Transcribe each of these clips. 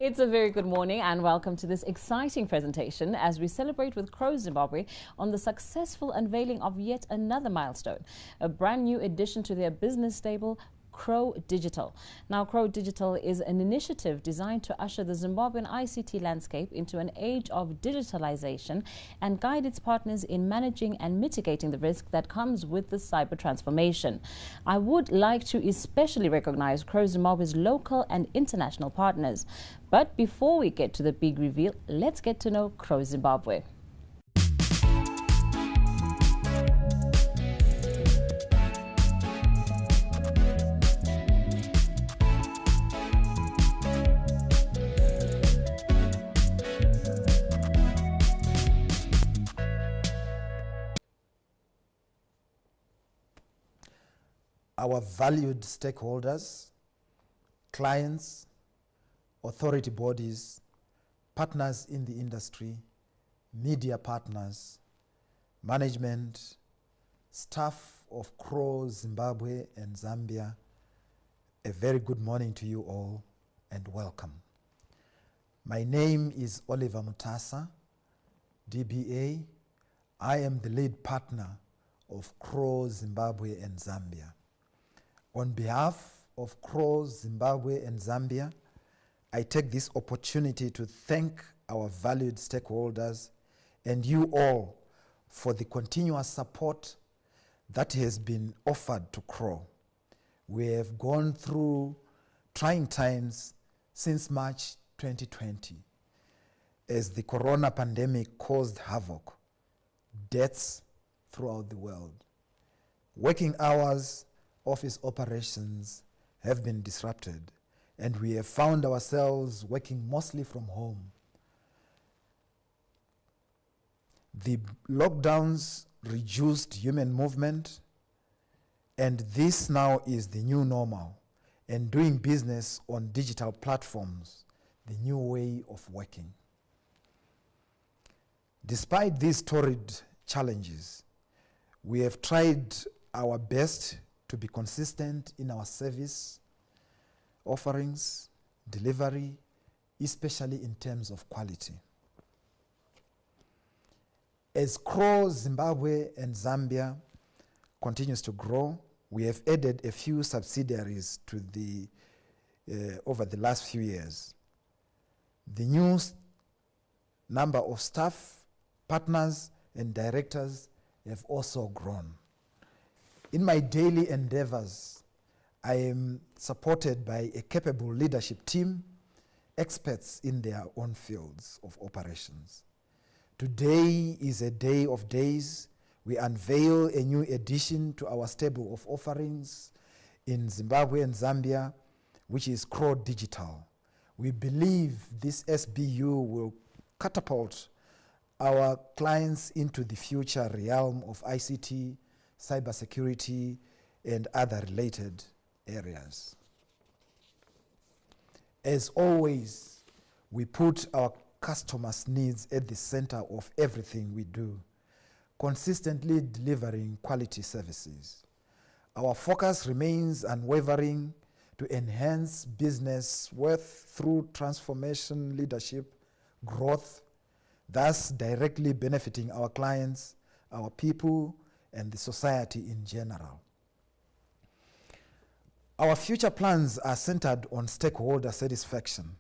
It's a very good morning and welcome to this exciting presentation as we celebrate with CROWE Zimbabwe on the successful unveiling of yet another milestone, a brand new addition to their business stable, CROWE Digital. Now, CROWE Digital is an initiative designed to usher the Zimbabwean ICT landscape into an age of digitalization and guide its partners in managing and mitigating the risk that comes with the cyber transformation. I would like to especially recognize CROWE Zimbabwe's local and international partners. But before we get to the big reveal, let's get to know CROWE Zimbabwe. Our valued stakeholders, clients, authority bodies, partners in the industry, media partners, management, staff of CROWE Zimbabwe and Zambia, a very good morning to you all and welcome. My name is Oliver Mutasa, DBA. I am the lead partner of CROWE Zimbabwe and Zambia. On behalf of CROWE Zimbabwe and Zambia, I take this opportunity to thank our valued stakeholders and you all for the continuous support that has been offered to CROWE. We have gone through trying times since March 2020 as the corona pandemic caused havoc, deaths throughout the world. Working hours, office operations have been disrupted, and we have found ourselves working mostly from home. The lockdowns reduced human movement, and this now is the new normal, and doing business on digital platforms, the new way of working. Despite these torrid challenges, we have tried our best to be consistent in our service offerings, delivery, especially in terms of quality. As CROWE Zimbabwe and Zambia continues to grow, we have added a few subsidiaries to over the last few years. The new number of staff, partners, and directors have also grown. In my daily endeavors, I am supported by a capable leadership team, experts in their own fields of operations. Today is a day of days. We unveil a new addition to our stable of offerings in Zimbabwe and Zambia, which is CROWE Digital. We believe this SBU will catapult our clients into the future realm of ICT, cybersecurity, and other related areas. As always, we put our customers' needs at the center of everything we do, consistently delivering quality services. Our focus remains unwavering to enhance business worth through transformation, leadership, growth, thus directly benefiting our clients, our people, and the society in general. Our future plans are centered on stakeholder satisfaction.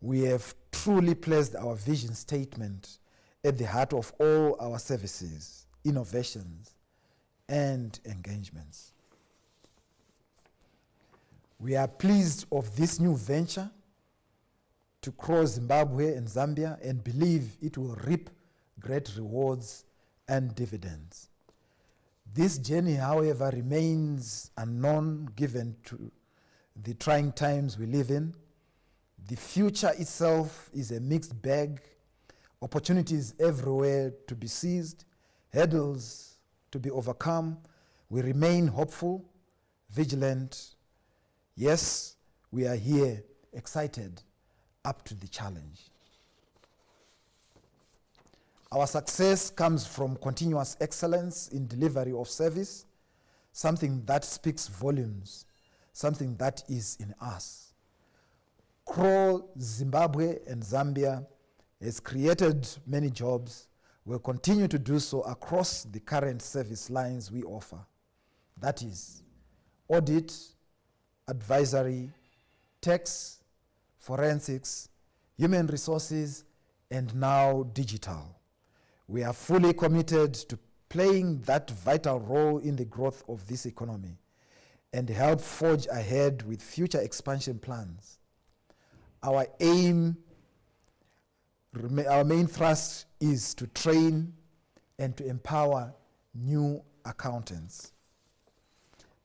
We have truly placed our vision statement at the heart of all our services, innovations, and engagements. We are pleased of this new venture to CROWE Zimbabwe and Zambia and believe it will reap great rewards and dividends. This journey, however, remains unknown given to the trying times we live in. The future itself is a mixed bag, opportunities everywhere to be seized, hurdles to be overcome. We remain hopeful, vigilant. Yes, we are here, excited, up to the challenge. Our success comes from continuous excellence in delivery of service, something that speaks volumes, something that is in us. CROWE Zimbabwe and Zambia has created many jobs, will continue to do so across the current service lines we offer. That is audit, advisory, tax, forensics, human resources, and now digital. We are fully committed to playing that vital role in the growth of this economy and help forge ahead with future expansion plans. Our aim, our main thrust is to train and to empower new accountants.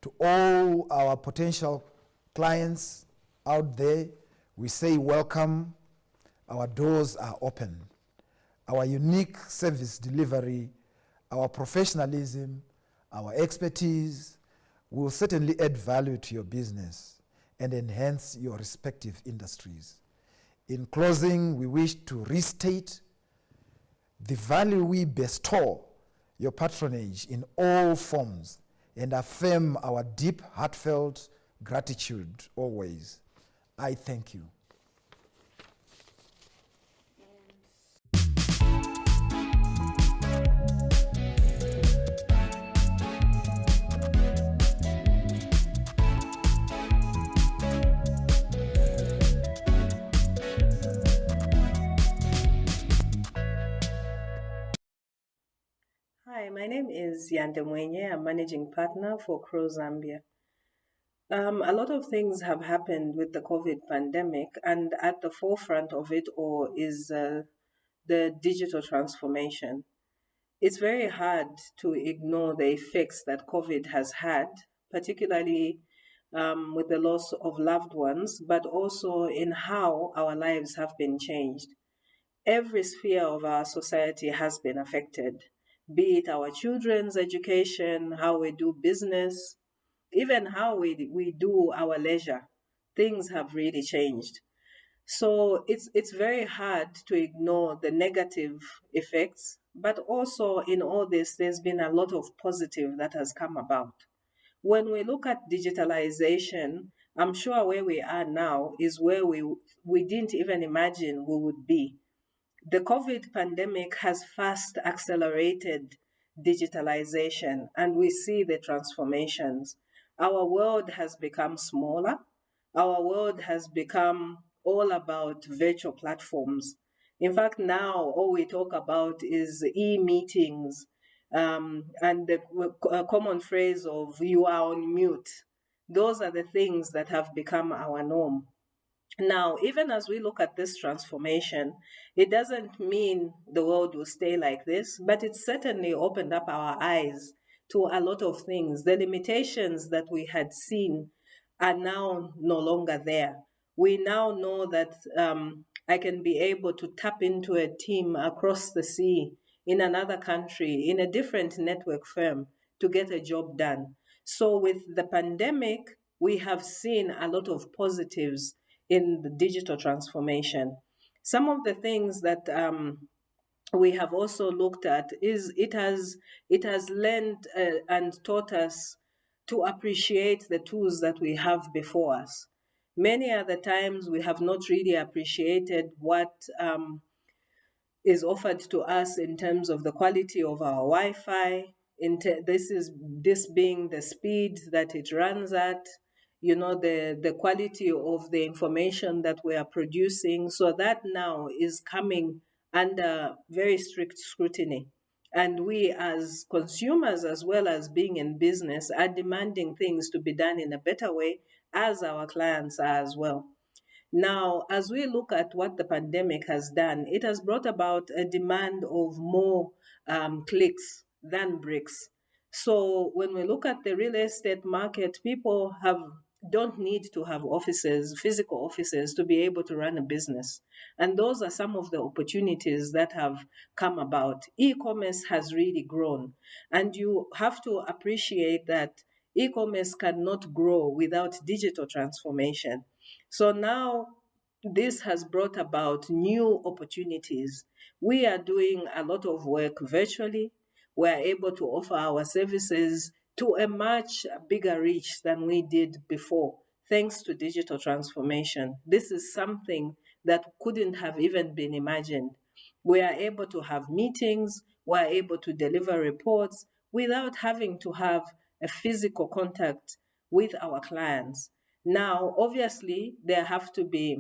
To all our potential clients out there, we say welcome. Our doors are open. Our unique service delivery, our professionalism, our expertise will certainly add value to your business and enhance your respective industries. In closing, we wish to restate the value we bestow your patronage in all forms and affirm our deep, heartfelt gratitude always. I thank you. Hi, my name is Yande Mwenye. I'm managing partner for CROWE Zambia. A lot of things have happened with the COVID pandemic, and at the forefront of it all is the digital transformation. It's very hard to ignore the effects that COVID has had, particularly with the loss of loved ones, but also in how our lives have been changed. Every sphere of our society has been affected, be it our children's education, how we do business, even how we do our leisure. Things have really changed. So it's very hard to ignore the negative effects, but also in all this, there's been a lot of positive that has come about. When we look at digitalization, I'm sure where we are now is where we didn't even imagine we would be. The COVID pandemic has fast accelerated digitalization, and we see the transformations. Our world has become smaller. Our world has become all about virtual platforms. In fact, now all we talk about is e-meetings and the common phrase of "you are on mute." Those are the things that have become our norm. Now, even as we look at this transformation, it doesn't mean the world will stay like this, but it certainly opened up our eyes to a lot of things. The limitations that we had seen are now no longer there. We now know that I can be able to tap into a team across the sea, in another country, in a different network firm to get a job done. So with the pandemic, we have seen a lot of positives in the digital transformation. Some of the things that we have also looked at is it has learned and taught us to appreciate the tools that we have before us. Many other times we have not really appreciated what is offered to us in terms of the quality of our Wi-Fi. This being the speed that it runs at, the quality of the information that we are producing. So that now is coming under very strict scrutiny. And we as consumers, as well as being in business, are demanding things to be done in a better way, as our clients are as well. Now, as we look at what the pandemic has done, it has brought about a demand of more clicks than bricks. So when we look at the real estate market, people don't need to have physical offices, to be able to run a business. And those are some of the opportunities that have come about. E-commerce has really grown. And you have to appreciate that e-commerce cannot grow without digital transformation. So now this has brought about new opportunities. We are doing a lot of work virtually. We are able to offer our services to a much bigger reach than we did before, thanks to digital transformation. This is something that couldn't have even been imagined. We are able to have meetings, we are able to deliver reports without having to have a physical contact with our clients. Now, obviously, there have to be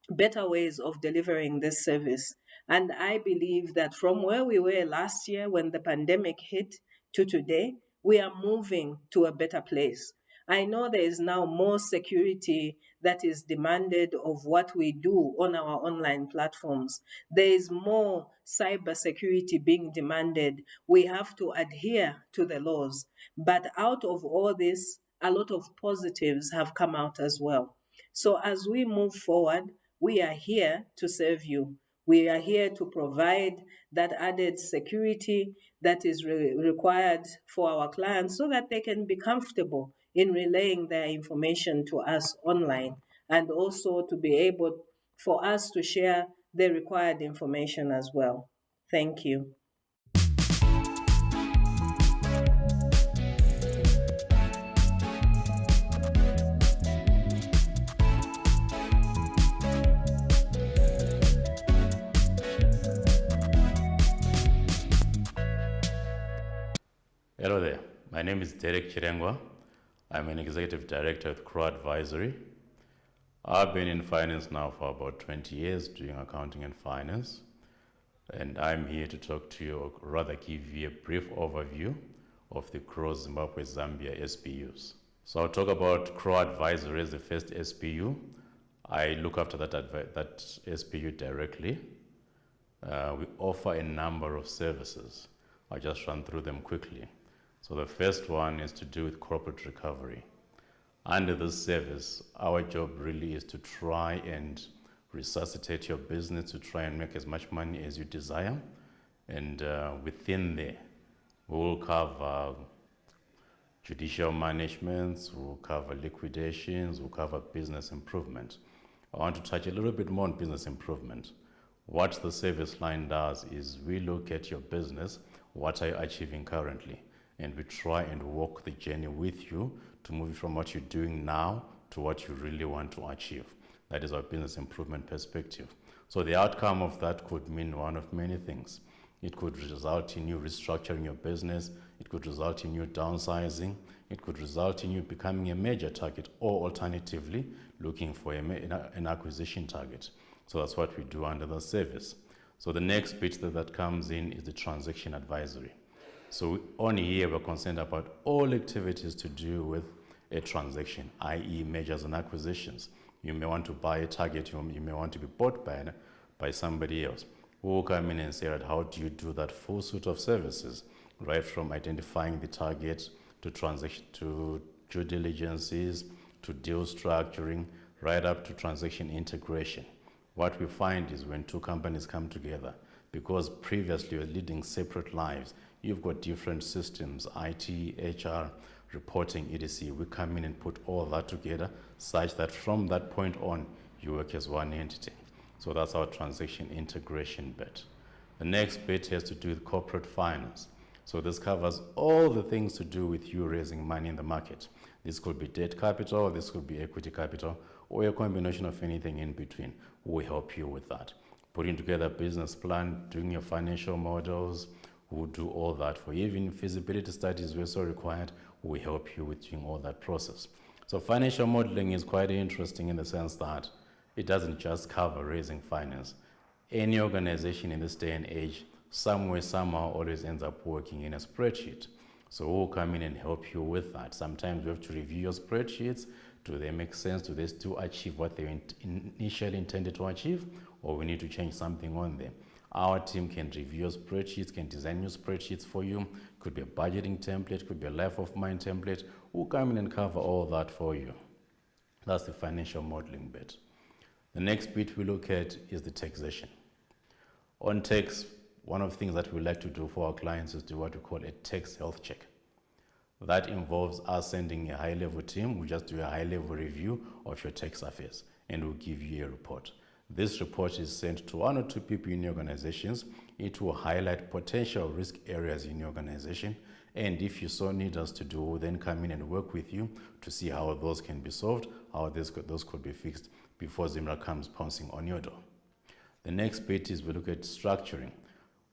better ways of delivering this service. And I believe that from where we were last year when the pandemic hit to today, we are moving to a better place. I know there is now more security that is demanded of what we do on our online platforms. There is more cyber security being demanded. We have to adhere to the laws. But out of all this, a lot of positives have come out as well. So as we move forward, we are here to serve you. We are here to provide that added security that is required for our clients so that they can be comfortable in relaying their information to us online, and also to be able for us to share the required information as well. Thank you. Hello there, my name is Derek Chirengwa. I'm an executive director at CROWE Advisory. I've been in finance now for about 20 years doing accounting and finance, and I'm here to talk to you, or rather give you a brief overview of the CROWE Zimbabwe Zambia SPUs. So I'll talk about CROWE Advisory as the first SPU. I look after that SPU directly. We offer a number of services. I'll just run through them quickly. So the first one is to do with corporate recovery. Under this service, our job really is to try and resuscitate your business, to try and make as much money as you desire. And within there, we will cover judicial management, we'll cover liquidations, we'll cover business improvement. I want to touch a little bit more on business improvement. What the service line does is we look at your business, what are you achieving currently? And we try and walk the journey with you to move from what you're doing now to what you really want to achieve. That is our business improvement perspective. So the outcome of that could mean one of many things. It could result in you restructuring your business. It could result in you downsizing. It could result in you becoming a major target, or alternatively, looking for an acquisition target. So that's what we do under the service. So the next bit that comes in is the transaction advisory. So on here, we're concerned about all activities to do with a transaction, i.e. mergers and acquisitions. You may want to buy a target, you may want to be bought by somebody else. We'll come in and say, right, how do you do that full suite of services, right from identifying the target to transaction, to due diligences, to deal structuring, right up to transaction integration. What we find is when two companies come together, because previously you're leading separate lives, you've got different systems, IT, HR, reporting, etc. We come in and put all that together such that from that point on, you work as one entity. So that's our transaction integration bit. The next bit has to do with corporate finance. So this covers all the things to do with you raising money in the market. This could be debt capital, this could be equity capital, or a combination of anything in between. We help you with that. Putting together a business plan, doing your financial models, we'll do all that for you. Even feasibility studies were so required, we help you with doing all that process. So financial modeling is quite interesting in the sense that it doesn't just cover raising finance. Any organization in this day and age, somewhere, somehow, always ends up working in a spreadsheet. So we'll come in and help you with that. Sometimes we have to review your spreadsheets. Do they make sense? Do they still achieve what they initially intended to achieve? Or we need to change something on them? Our team can review your spreadsheets, can design your spreadsheets for you. Could be a budgeting template, could be a life of mine template. We'll come in and cover all that for you. That's the financial modeling bit. The next bit we look at is the taxation. On tax, one of the things that we like to do for our clients is do what we call a tax health check. That involves us sending a high-level team. We just do a high-level review of your tax affairs, and we'll give you a report. This report is sent to one or two people in your organizations. It will highlight potential risk areas in your organization And if you so need us to do, we'll then come in and work with you to see how those can be solved, how those could be fixed before ZIMRA comes pouncing on your door. The next bit is we look at structuring.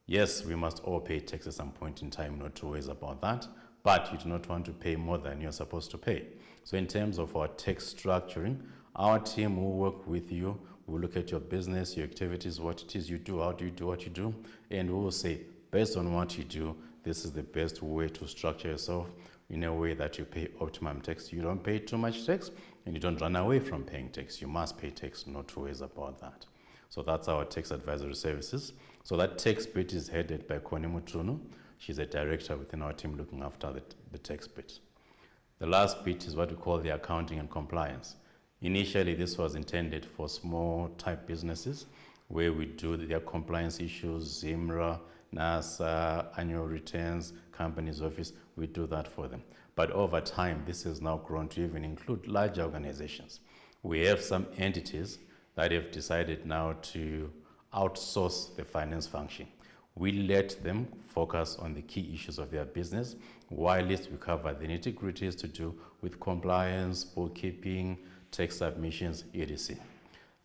Yes, we must all pay tax at some point in time, no two ways about that, but you do not want to pay more than you're supposed to pay. So in terms of our tax structuring, our team will work with you. We'll look at your business, your activities, what it is you do, how do you do what you do, and we will say, based on what you do, this is the best way to structure yourself in a way that you pay optimum tax. You don't pay too much tax, and you don't run away from paying tax. You must pay tax, no two ways about that. So that's our tax advisory services. So that tax bit is headed by Koni Mutunu. She's a director within our team looking after the tax bit. The last bit is what we call the accounting and compliance. Initially, this was intended for small type businesses where we do their compliance issues, ZIMRA, NASA, annual returns, company's office, we do that for them. But over time, this has now grown to even include larger organizations. We have some entities that have decided now to outsource the finance function. We let them focus on the key issues of their business, whilst we cover the nitty-gritties to do with compliance, bookkeeping, tax submissions, etc.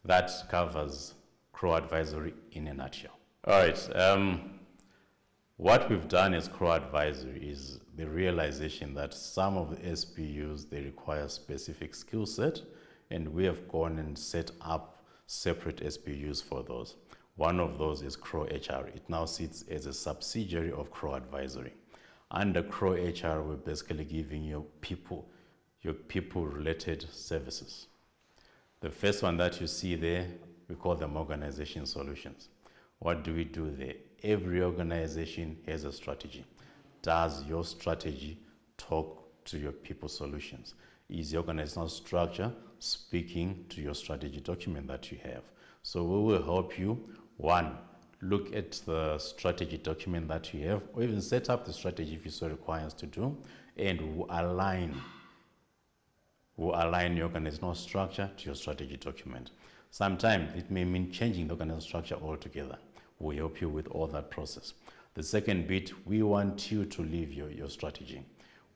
That covers CROWE Advisory in a nutshell. All right, what we've done as CROWE Advisory is the realization that some of the SBUs, they require specific skill set, and we have gone and set up separate SBUs for those. One of those is CROWE HR. It now sits as a subsidiary of CROWE Advisory. Under CROWE HR, we're basically giving your people-related services. The first one that you see there, we call them organization solutions. What do we do there? Every organization has a strategy. Does your strategy talk to your people solutions? Is your organizational structure speaking to your strategy document that you have? So we will help you, one, look at the strategy document that you have, or even set up the strategy if you so require us to do, and we'll align your organizational structure to your strategy document. Sometimes it may mean changing the organizational structure altogether. We'll help you with all that process. The second bit, we want you to live your strategy.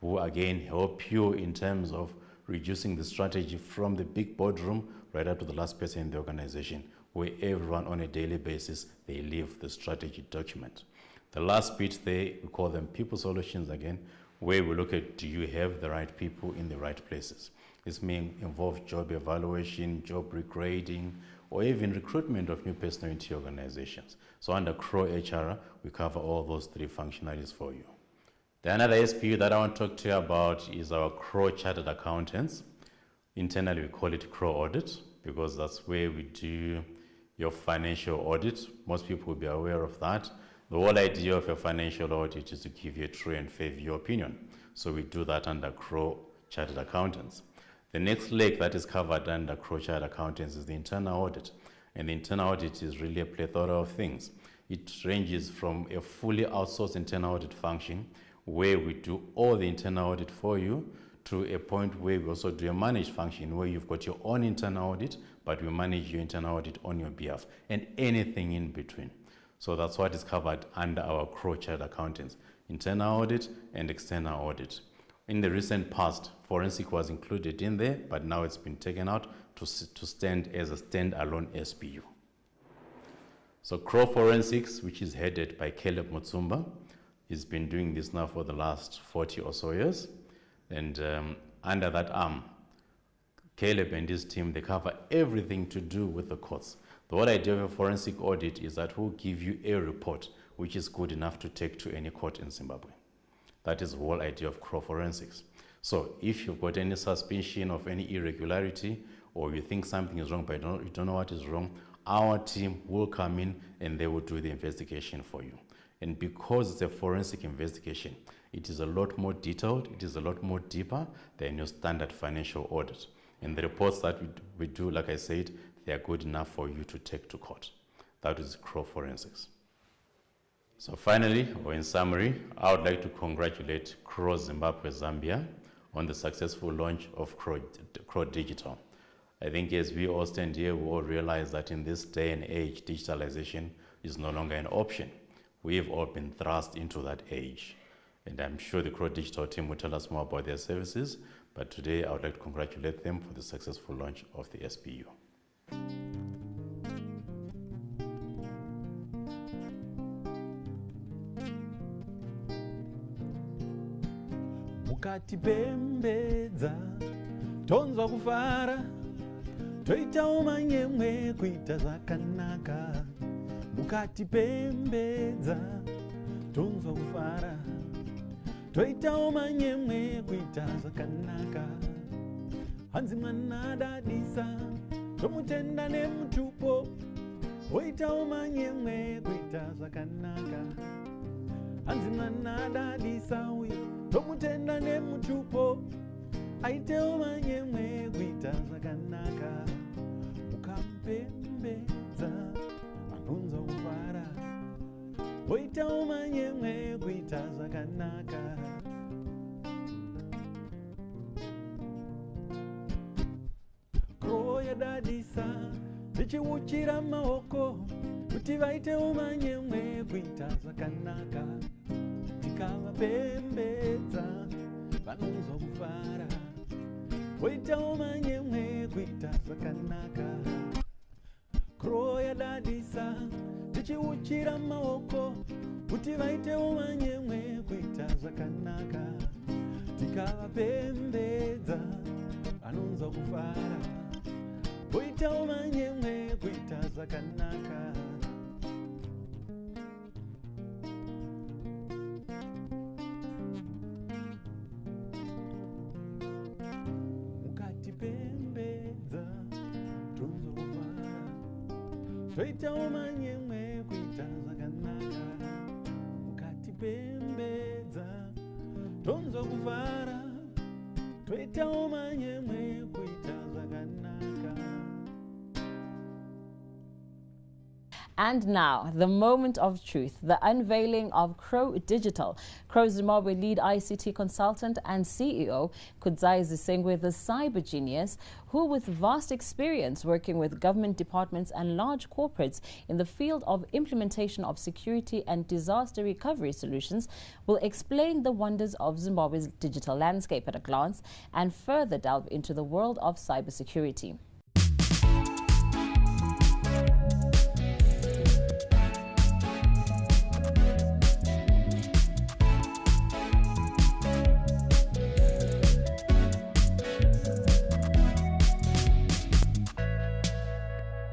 We'll again help you in terms of reducing the strategy from the big boardroom right up to the last person in the organization, where everyone on a daily basis, they live the strategy document. The last bit there, we call them people solutions again, where we look at, do you have the right people in the right places? This may involve job evaluation, job regrading, or even recruitment of new personnel into your organizations. So under CROWE HR, we cover all those three functionalities for you. The another SPU that I want to talk to you about is our CROWE Chartered Accountants. Internally, we call it CROWE Audit, because that's where we do your financial audit. Most people will be aware of that. The whole idea of a financial audit is to give you a true and fair view opinion. So we do that under CROWE Chartered Accountants. The next leg that is covered under CROWE Chartered Accountants is the internal audit. And the internal audit is really a plethora of things. It ranges from a fully outsourced internal audit function, where we do all the internal audit for you, to a point where we also do a managed function, where you've got your own internal audit, but we manage your internal audit on your behalf, and anything in between. So that's what is covered under our CROWE Chartered Accountants, internal audit and external audit. In the recent past, forensic was included in there, but now it's been taken out to stand as a standalone SBU. So CROWE Forensics, which is headed by Caleb Mutsumba, he's been doing this now for the last 40 or so years. And under that arm, Caleb and his team, they cover everything to do with the courts. The whole idea of a forensic audit is that we'll give you a report which is good enough to take to any court in Zimbabwe. That is the whole idea of CROWE Forensics. So if you've got any suspicion of any irregularity, or you think something is wrong but you don't know what is wrong, our team will come in and they will do the investigation for you. And because it's a forensic investigation, it is a lot more detailed, it is a lot more deeper than your standard financial audit. And the reports that we do, like I said, they are good enough for you to take to court. That is CROWE Forensics. So finally, or in summary, I would like to congratulate CROWE Zimbabwe Zambia on the successful launch of CROWE Digital. I think as we all stand here, we all realize that in this day and age, digitalization is no longer an option. We have all been thrust into that age. And I'm sure the CROWE Digital team will tell us more about their services, but today I would like to congratulate them for the successful launch of the SPU. Mukatipembedza tonzwa kufara toita umanyemwe kuita zvakanaka. Mukatipembedza tonzwa kufara toita umanyemwe kuita zvakanaka. Hanzi mwana dadisa tomutenda nemutupo oita umanyemwe kuita zvakanaka. Hanzi mwana dadisa uyo tomutenda nemutupo aite umanyemwe kuita zvakanaka. Mukampembedza anonzwa kufara oita umanyemwe kuita zvakanaka. CROWE yadadisa tichiuchira maoko kuti vaite umanyemwe kuita zvakanaka. Tikavapembedza vanonzwa kufara voita umanyemwe kuita zvakanaka. CROWE yadadisa tichiuchira maoko kuti vaite umanyemwe kuita zvakanaka. Tikavapembedza vanonzwa kufara voita umanyemwe kuita zvakanaka. Mukatipembedza tonzwa kufara toita umanyemwe kuita zvakanaka. Mukatipembedza tonzwa kufara toita umanyemwe kuita zvakanaka. And now, the moment of truth, the unveiling of CROWE Digital. CROWE Zimbabwe lead ICT consultant and CEO, Kudzai Zisengwe, the cyber genius, who with vast experience working with government departments and large corporates in the field of implementation of security and disaster recovery solutions, will explain the wonders of Zimbabwe's digital landscape at a glance and further delve into the world of cybersecurity.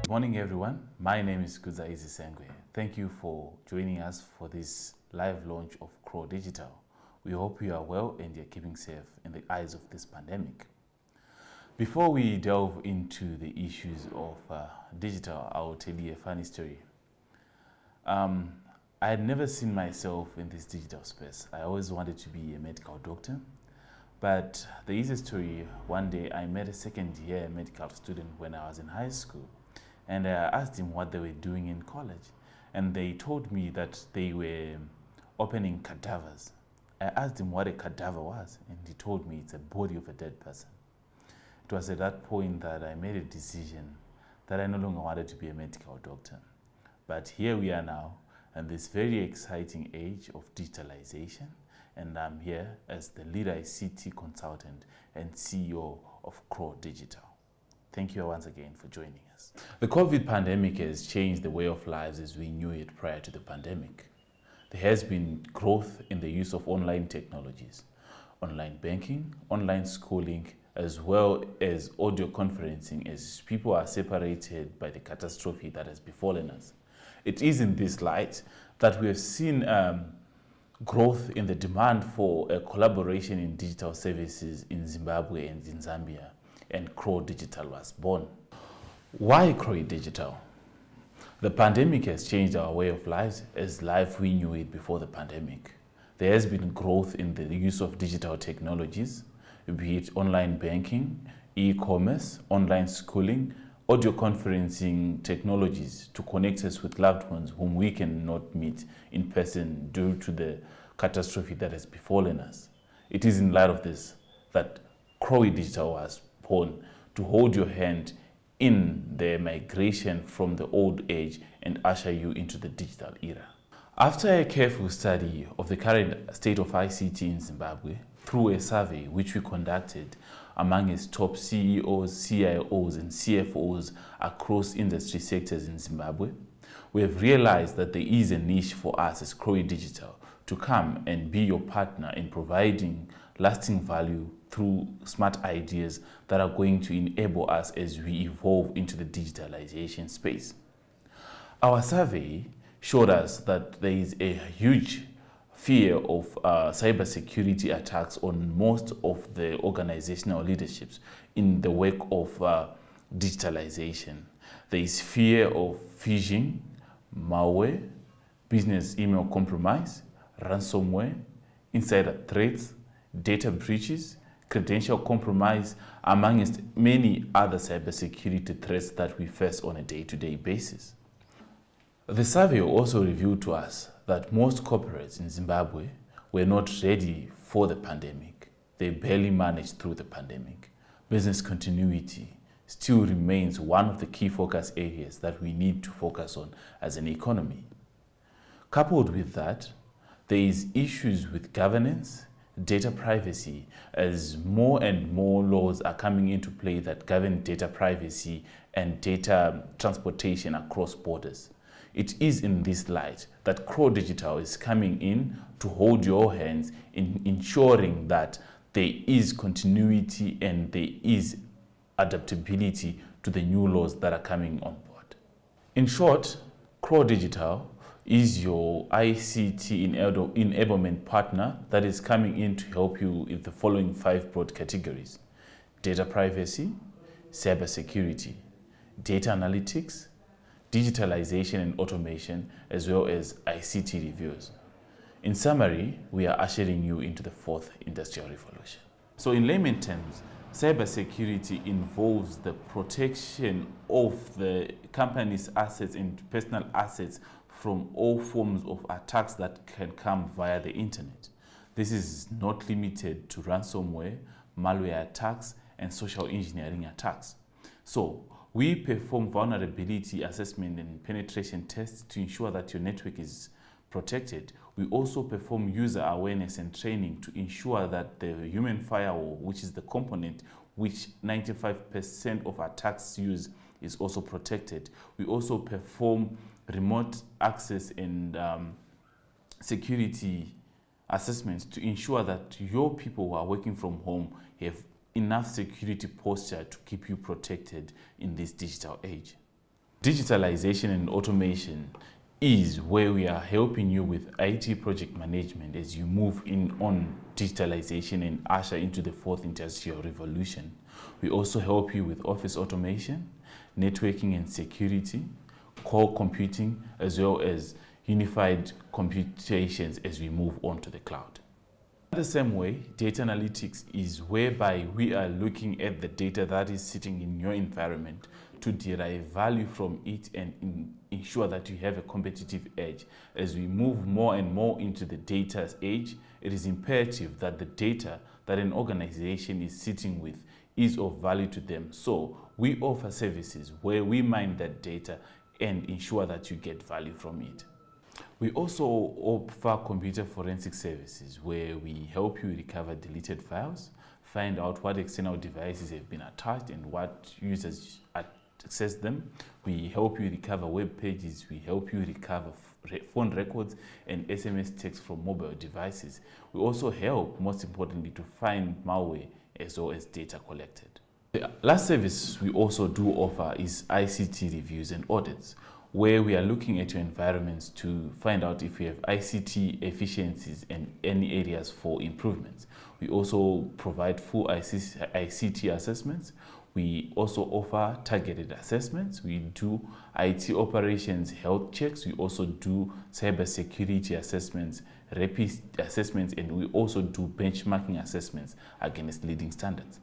Good morning everyone, my name is Kudzai Zisengwe. Thank you for joining us for this live launch of CROWE Digital. We hope you are well and you're keeping safe in the eyes of this pandemic. Before we delve into the issues of digital, I will tell you a funny story. I had never seen myself in this digital space. I always wanted to be a medical doctor. But there is a story. One day I met a second-year medical student when I was in high school. And I asked him what they were doing in college. And they told me that they were opening cadavers. I asked him what a cadaver was, and he told me it's a body of a dead person. It was at that point that I made a decision that I no longer wanted to be a medical doctor. But here we are now, in this very exciting age of digitalization, and I'm here as the lead ICT consultant and CEO of CROWE Digital. Thank you once again for joining us. The COVID pandemic has changed the way of lives as we knew it prior to the pandemic. There has been growth in the use of online technologies, online banking, online schooling, as well as audio conferencing as people are separated by the catastrophe that has befallen us. It is in this light that we have seen growth in the demand for a collaboration in digital services in Zimbabwe and in Zambia, and CROWE Digital was born. Why CROWE Digital? The pandemic has changed our way of lives as life we knew it before the pandemic. There has been growth in the use of digital technologies, be it online banking, e-commerce, online schooling, audio conferencing technologies to connect us with loved ones whom we cannot meet in person due to the catastrophe that has befallen us. It is in light of this that CROWE Digital was born, to hold your hand in the migration from the old age and usher you into the digital era. After a careful study of the current state of ICT in Zimbabwe, through a survey which we conducted among its top CEOs, CIOs, and CFOs across industry sectors in Zimbabwe, we have realized that there is a niche for us as CROWE Digital to come and be your partner in providing lasting value through smart ideas that are going to enable us as we evolve into the digitalization space. Our survey showed us that there is a huge fear of cybersecurity attacks on most of the organizational leaderships in the work of digitalization. There is fear of phishing, malware, business email compromise, ransomware, insider threats, data breaches, credential compromise, amongst many other cybersecurity threats that we face on a day-to-day basis. The survey also revealed to us that most corporates in Zimbabwe were not ready for the pandemic. They barely managed through the pandemic. Business continuity still remains one of the key focus areas that we need to focus on as an economy. Coupled with that, there is issues with governance, data privacy, as more and more laws are coming into play that govern data privacy and data transportation across borders. It is in this light that CROWE Digital is coming in to hold your hands in ensuring that there is continuity and there is adaptability to the new laws that are coming on board. In short, CROWE Digital is your ICT enablement partner that is coming in to help you in the following 5 broad categories: data privacy, cybersecurity, data analytics, digitalization and automation, as well as ICT reviews. In summary, we are ushering you into the 4th industrial revolution. So in layman terms, cybersecurity involves the protection of the company's assets and personal assets from all forms of attacks that can come via the internet. This is not limited to ransomware, malware attacks, and social engineering attacks. So we perform vulnerability assessment and penetration tests to ensure that your network is protected. We also perform user awareness and training to ensure that the human firewall, which is the component which 95% of attacks use, is also protected. We also perform remote access and security assessments to ensure that your people who are working from home have enough security posture to keep you protected in this digital age. Digitalization and automation is where we are helping you with IT project management as you move in on digitalization and usher into the 4th industrial revolution. We also help you with office automation, networking and security, core computing, as well as unified computations as we move on to the cloud. The same way, data analytics is whereby we are looking at the data that is sitting in your environment to derive value from it and ensure that you have a competitive edge. As we move more and more into the data age, it is imperative that the data that an organization is sitting with is of value to them. So we offer services where we mine that data and ensure that you get value from it. We also offer computer forensic services where we help you recover deleted files, find out what external devices have been attached and what users access them. We help you recover web pages. We help you recover phone records and SMS text from mobile devices. We also help, most importantly, to find malware as well as data collected. The last service we also do offer is ICT reviews and audits, where we are looking at your environments to find out if you have ICT efficiencies and any areas for improvements. We also provide full ICT assessments. We also offer targeted assessments. We do IT operations health checks. We also do cybersecurity assessments, rapid assessments, and we also do benchmarking assessments against leading standards.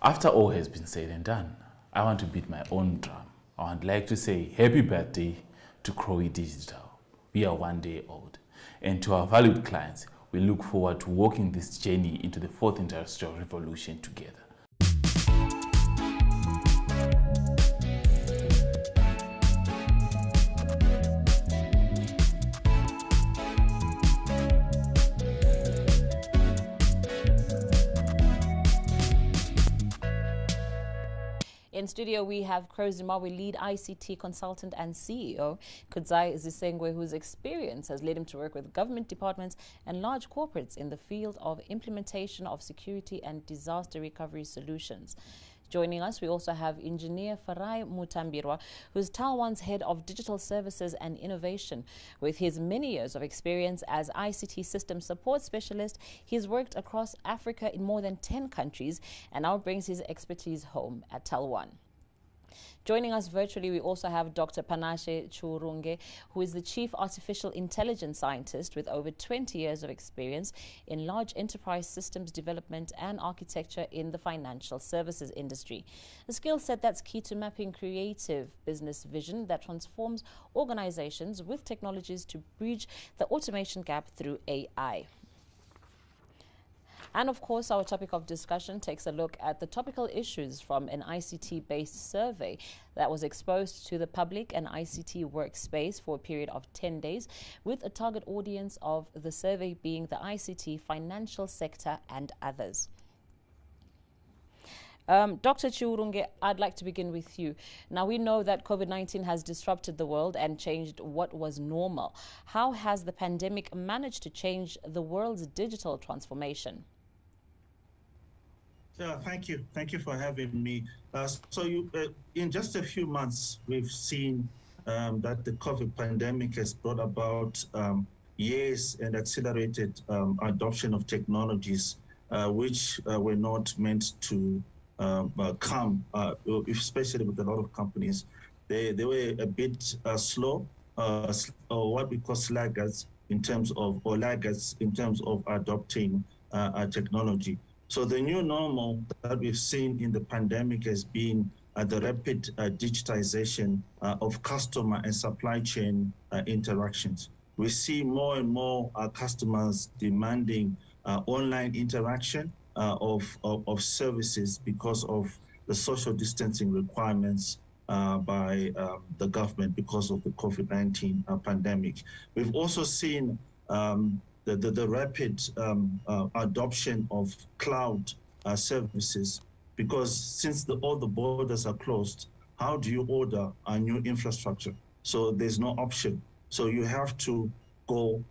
After all has been said and done, I want to beat my own drum. I would like to say happy birthday to CROWE Digital. We are 1 day old. And to our valued clients, we look forward to walking this journey into the 4th industrial revolution together. In studio, we have CROWE Zimbabwe lead ICT consultant and CEO, Kudzai Zisengwe, whose experience has led him to work with government departments and large corporates in the field of implementation of security and disaster recovery solutions. Joining us, we also have engineer Farai Mutambirwa, who's Talwan's head of digital services and innovation. With his many years of experience as ICT system support specialist, he's worked across Africa in more than 10 countries and now brings his expertise home at Talwan. Joining us virtually, we also have Dr. Panashe Churunge, who is the Chief Artificial Intelligence Scientist with over 20 years of experience in large enterprise systems development and architecture in the financial services industry. A skill set that's key to mapping creative business vision that transforms organizations with technologies to bridge the automation gap through AI. And of course, our topic of discussion takes a look at the topical issues from an ICT-based survey that was exposed to the public and ICT workspace for a period of 10 days, with a target audience of the survey being the ICT financial sector and others. Dr. Chiurunge, I'd like to begin with you. Now, we know that COVID-19 has disrupted the world and changed what was normal. How has the pandemic managed to change the world's digital transformation? Thank you. Thank you for having me. In just a few months, we've seen that the COVID pandemic has brought about years and accelerated adoption of technologies which were not meant to come, especially with a lot of companies. They were a bit slow, or what we call laggards in terms of adopting technology. So the new normal that we've seen in the pandemic has been the rapid digitization of customer and supply chain interactions. We see more and more customers demanding online interaction of services because of the social distancing requirements by the government because of the COVID-19 pandemic. We've also seen the rapid adoption of cloud services, because since all the borders are closed, how do you order a new infrastructure? So there's no option. So you have to go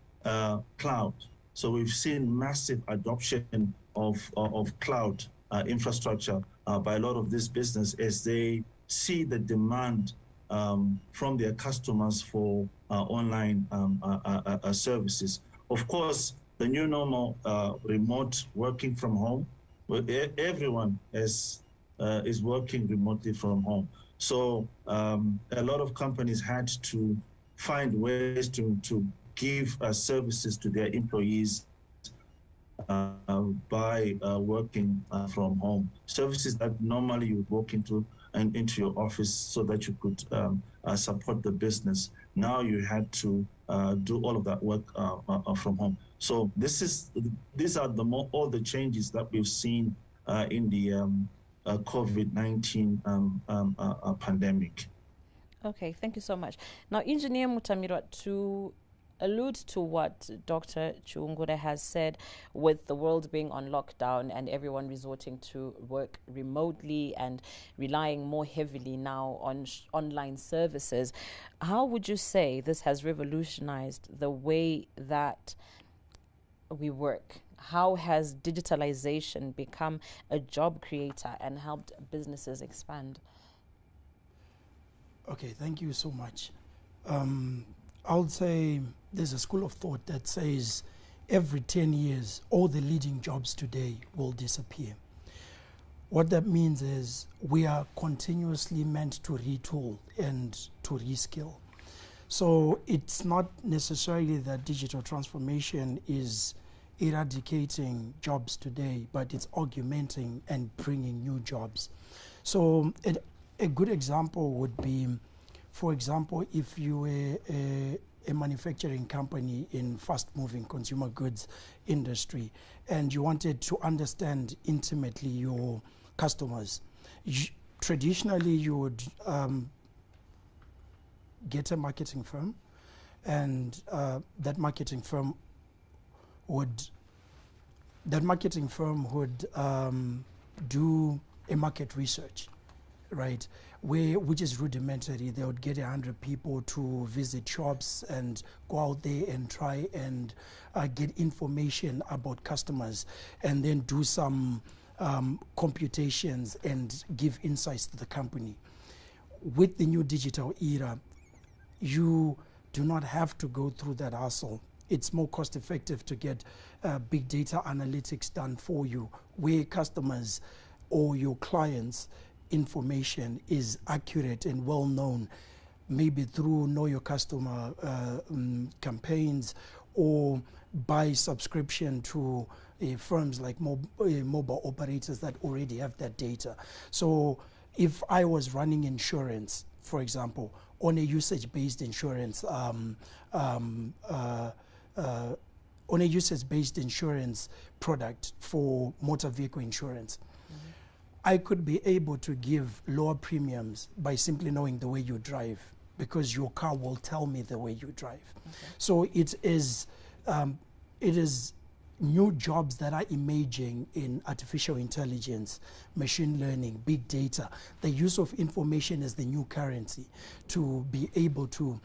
cloud. So we've seen massive adoption of cloud infrastructure by a lot of this business as they see the demand from their customers for online services. Of course, the new normal, remote working from home, where everyone is working remotely from home. So a lot of companies had to find ways to give services to their employees by working from home. Services that normally you would walk into your office so that you could support the business. Now you had to do all of that work from home. So these are all the changes that we've seen in the COVID-19 pandemic. Okay, thank you so much. Now, Engineer Mutambirwa, to allude to what Dr. Chiungure has said, with the world being on lockdown and everyone resorting to work remotely and relying more heavily now on online services, how would you say this has revolutionized the way that we work? How has digitalization become a job creator and helped businesses expand? Okay, thank you so much. I would say there's a school of thought that says every 10 years, all the leading jobs today will disappear. What that means is we are continuously meant to retool and to reskill. So it's not necessarily that digital transformation is eradicating jobs today, but it's augmenting and bringing new jobs. So a good example would be, for example, if you were a manufacturing company in fast-moving consumer goods industry and you wanted to understand intimately your customers, traditionally you would get a marketing firm, and that marketing firm would do a market research. right? Which is rudimentary. They would get 100 people to visit shops and go out there and try and get information about customers, and then do some computations and give insights to the company. With the new digital era, you do not have to go through that hassle. It's more cost effective to get big data analytics done for you, where customers or your clients' information is accurate and well known, maybe through Know Your Customer campaigns, or by subscription to firms like mobile operators that already have that data. So if I was running insurance, for example, on a usage-based insurance, on a usage-based insurance product for motor vehicle insurance, I could be able to give lower premiums by simply knowing the way you drive, because your car will tell me the way you drive. So it is new jobs that are emerging in artificial intelligence, machine learning, big data. The use of information is the new currency to be able to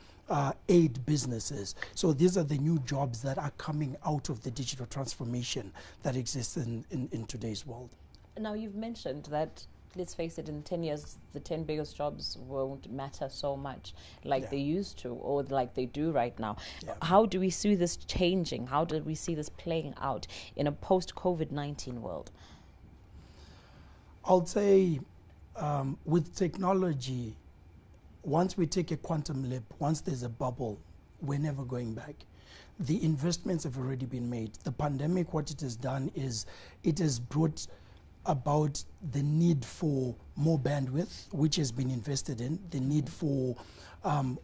aid businesses. So these are the new jobs that are coming out of the digital transformation that exists in today's world. Now, you've mentioned that, let's face it, in 10 years, the 10 biggest jobs won't matter so much like they used to, or like they do right now. How do we see this changing? How do we see this playing out in a post-COVID-19 world? I'll say with technology, once we take a quantum leap, once there's a bubble, we're never going back. The investments have already been made. The pandemic, what it has done is it has brought about the need for more bandwidth, which has been invested in, the need for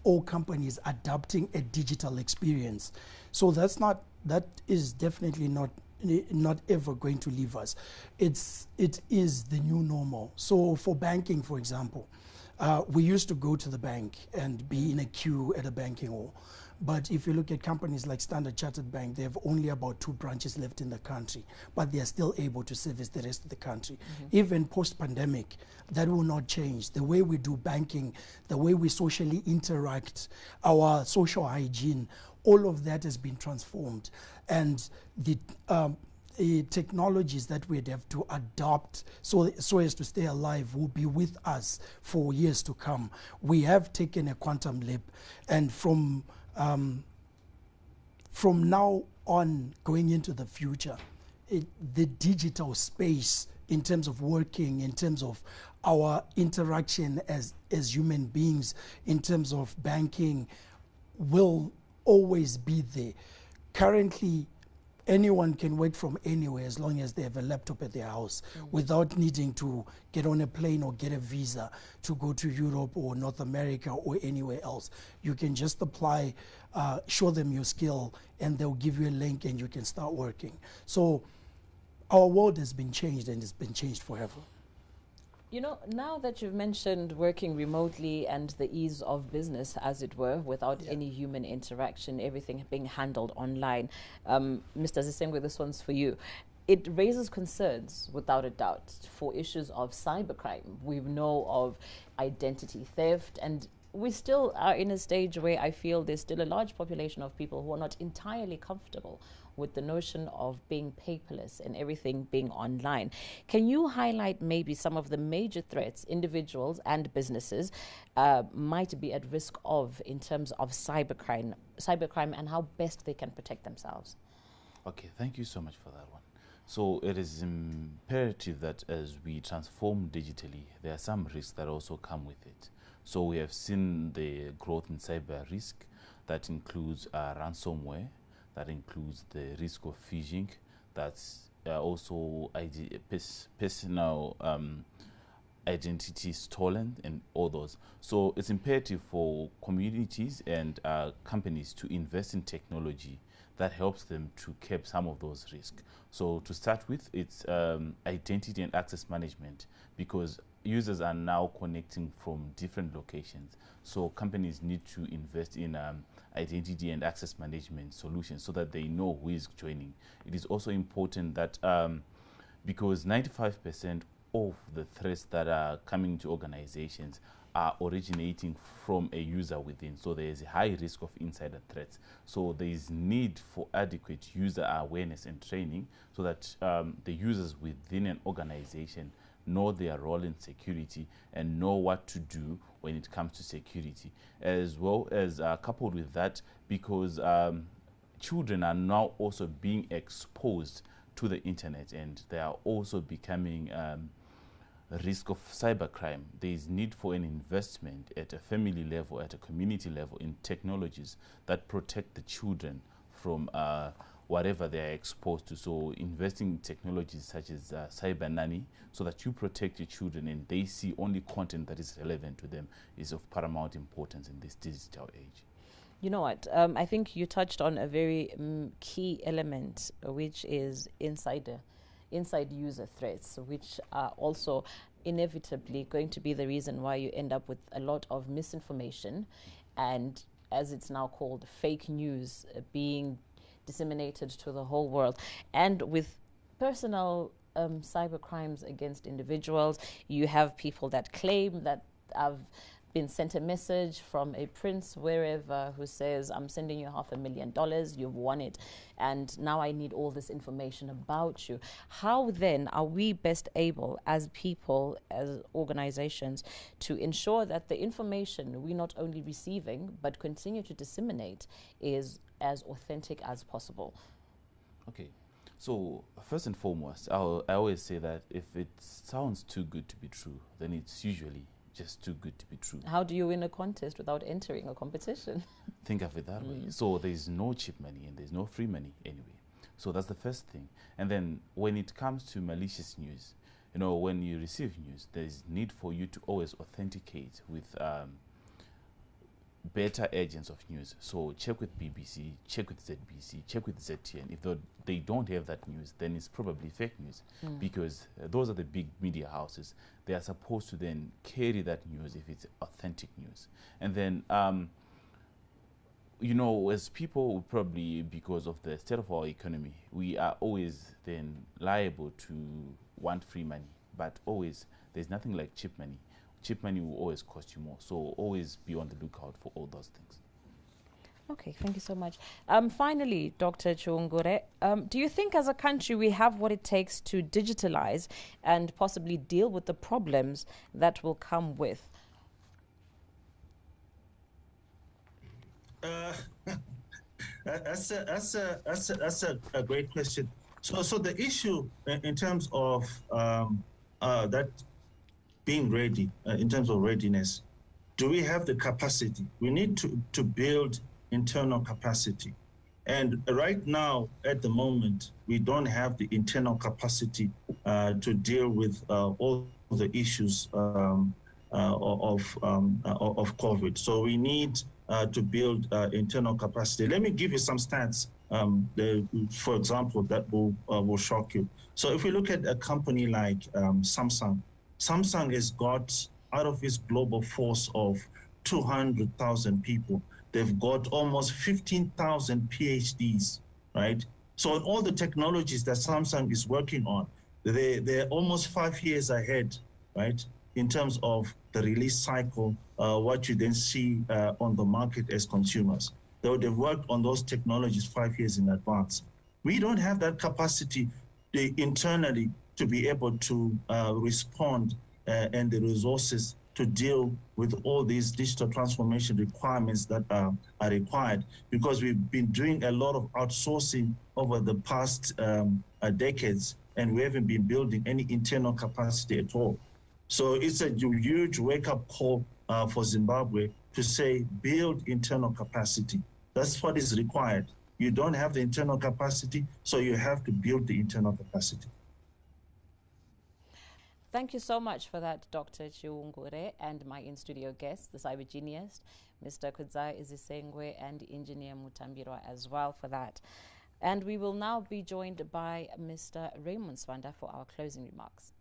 all companies adopting a digital experience. So that is definitely not ever going to leave us. It is the new normal. So for banking, for example, we used to go to the bank and be in a queue at a banking hall. But if you look at companies like Standard Chartered Bank, they have only about 2 branches left in the country, but they are still able to service the rest of the country. Even post-pandemic, that will not change. The way we do banking, the way we socially interact, our social hygiene, all of that has been transformed. And the technologies that we'd have to adopt so as to stay alive will be with us for years to come. We have taken a quantum leap, and from now on going into the future, the digital space in terms of working, in terms of our interaction as human beings, in terms of banking, will always be there. Currently, anyone can work from anywhere as long as they have a laptop at their house without needing to get on a plane or get a visa to go to Europe or North America or anywhere else. You can just apply, show them your skill, and they'll give you a link and you can start working. So our world has been changed, and it's been changed forever. You know, now that you've mentioned working remotely and the ease of business, as it were, without any human interaction, everything being handled online, Mr. Zisengwe, this one's for you. It raises concerns, without a doubt, for issues of cybercrime. We know of identity theft, and we still are in a stage where I feel there's still a large population of people who are not entirely comfortable with the notion of being paperless and everything being online. Can you highlight maybe some of the major threats individuals and businesses might be at risk of in terms of cybercrime and how best they can protect themselves? Okay, thank you so much for that one. So it is imperative that as we transform digitally, there are some risks that also come with it. So we have seen the growth in cyber risk that includes ransomware, that includes the risk of phishing, that's also personal identity stolen and others. So it's imperative for communities and companies to invest in technology that helps them to curb some of those risks. So to start with, it's identity and access management, because users are now connecting from different locations. So companies need to invest in identity and access management solutions so that they know who is joining. It is also important that because 95% of the threats that are coming to organizations are originating from a user within. So there is a high risk of insider threats. So there is need for adequate user awareness and training so that the users within an organization know their role in security and know what to do when it comes to security. As well as coupled with that, because children are now also being exposed to the internet and they are also becoming a risk of cybercrime. There is need for an investment at a family level, at a community level in technologies that protect the children from whatever they are exposed to. So investing in technologies such as cyber nanny, so that you protect your children and they see only content that is relevant to them, is of paramount importance in this digital age. You know what? I think you touched on a very key element, which is inside user threats, which are also inevitably going to be the reason why you end up with a lot of misinformation and, as it's now called, fake news being disseminated to the whole world. And with personal cyber crimes against individuals, you have people that claim that have been sent a message from a prince wherever who says, I'm sending you $500,000, you've won it, and now I need all this information about you. How then are we best able as people, as organizations, to ensure that the information we're not only receiving but continue to disseminate is as authentic as possible? Okay, so first and foremost, I always say that if it sounds too good to be true, then it's usually just too good to be true. How do you win a contest without entering a competition? Think of it that way. So there's no cheap money and there's no free money anyway. So that's the first thing. And then when it comes to malicious news, you know, when you receive news, there's need for you to always authenticate with better agents of news. So check with BBC, check with ZBC, check with ZTN. If they don't have that news, then it's probably fake news, because those are the big media houses. They are supposed to then carry that news if it's authentic news. And then, you know, as people, probably because of the state of our economy, we are always then liable to want free money, but always there's nothing like cheap money. Cheap money will always cost you more, so always be on the lookout for all those things. Okay, thank you so much. Finally, Dr. Chiwungure, do you think as a country we have what it takes to digitalize and possibly deal with the problems that will come with? That's a great question. So the issue in terms of that being ready, in terms of readiness, do we have the capacity? We need to build internal capacity. And right now, at the moment, we don't have the internal capacity to deal with all the issues of COVID. So we need to build internal capacity. Let me give you some stats, for example, that will shock you. So if we look at a company like Samsung has got, out of its global force of 200,000 people, they've got almost 15,000 PhDs, right? So on all the technologies that Samsung is working on, they're almost 5 years ahead, right? In terms of the release cycle, what you then see on the market as consumers. They've worked on those technologies 5 years in advance. We don't have that capacity internally to be able to respond and the resources to deal with all these digital transformation requirements that are required, because we've been doing a lot of outsourcing over the past decades, and we haven't been building any internal capacity at all. So it's a huge wake-up call for Zimbabwe to say, build internal capacity. That's what is required. You don't have the internal capacity, so you have to build the internal capacity. Thank you so much for that, Dr. Chiwungure, and my in-studio guests, the cyber genius, Mr. Kudzai Izisengwe, and Engineer Mutambirwa as well for that. And we will now be joined by Mr. Raymond Swanda for our closing remarks.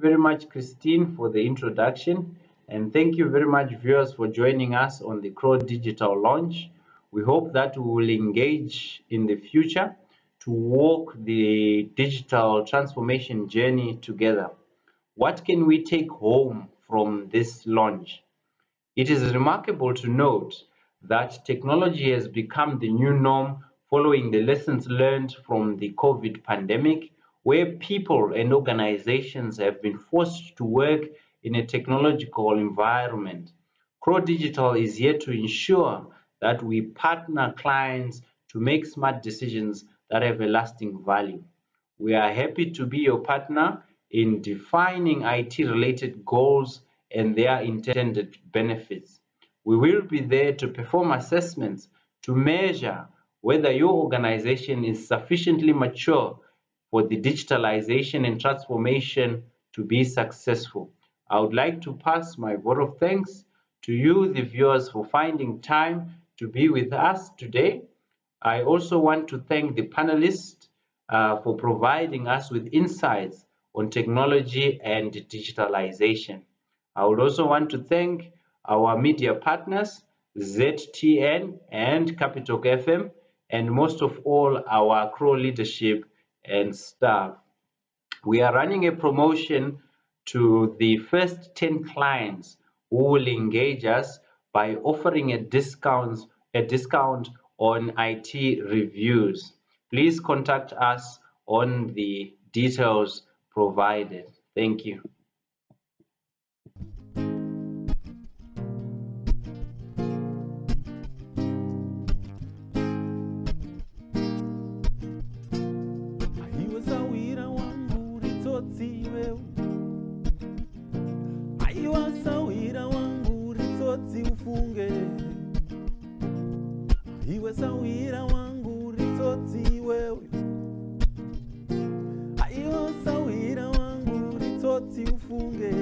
very much, Christine, for the introduction. And thank you very much, viewers, for joining us on the CROWE Digital launch. We hope that we will engage in the future to walk the digital transformation journey together. What can we take home from this launch? It is remarkable to note that technology has become the new norm following the lessons learned from the COVID pandemic, where people and organizations have been forced to work in a technological environment. CROWE Digital is here to ensure that we partner clients to make smart decisions that have a lasting value. We are happy to be your partner in defining IT-related goals and their intended benefits. We will be there to perform assessments to measure whether your organization is sufficiently mature for the digitalization and transformation to be successful. I would like to pass my vote of thanks to you, the viewers, for finding time to be with us today. I also want to thank the panelists for providing us with insights on technology and digitalization. I would also want to thank our media partners, ZTN and Capital FM, and most of all, our CROWE leadership and staff. We are running a promotion to the first 10 clients who will engage us by offering a discount on IT reviews. Please contact us on the details provided. Thank you. Iwe sawira wangu ritsotsi wewe, aiwa sawira wangu ritsotsi ufunge,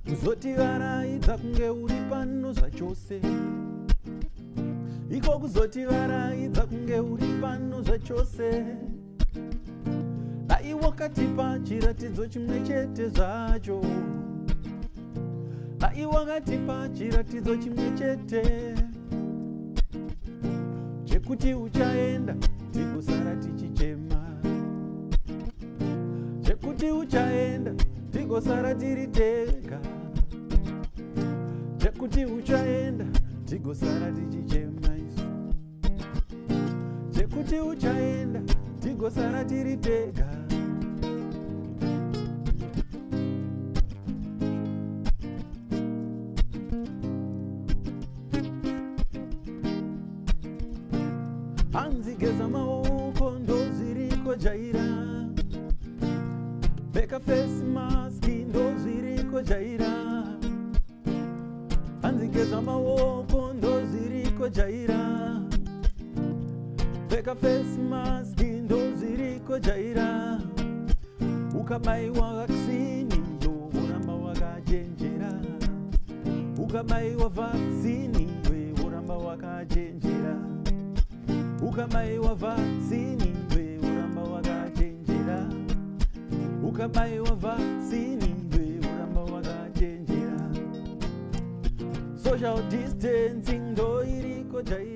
kuzoti varaidza kunge uri pano zvachose, iko kuzoti varaidza kunge uri pano zvachose, dai wakatipa chiratidzo chimwe chete zvacho, dai wakatipa chiratidzo chimwe chete chekuti uchaenda tigosara tichichema, chekuti uchaenda tigosara tiri tega, chekuti uchaenda tigosara tichichema isu, chekuti uchaenda tigosara tiri tega. Hanzi geza maoko ndo ziriko jaira, peka face mask ndo ziriko jaira, hanzi geza maoko ndo ziriko jaira, peka face mask ndo ziriko jaira, ukabaiwa vaccine ndo uramba wakachenjera, ukabaiwa vaccine we uramba wakachenjera, ukabaiwa vaccine we uramba wakachenjera, ukabaiwa vaccine we uramba wakachenjera. Social distancing ndo iriko jaira.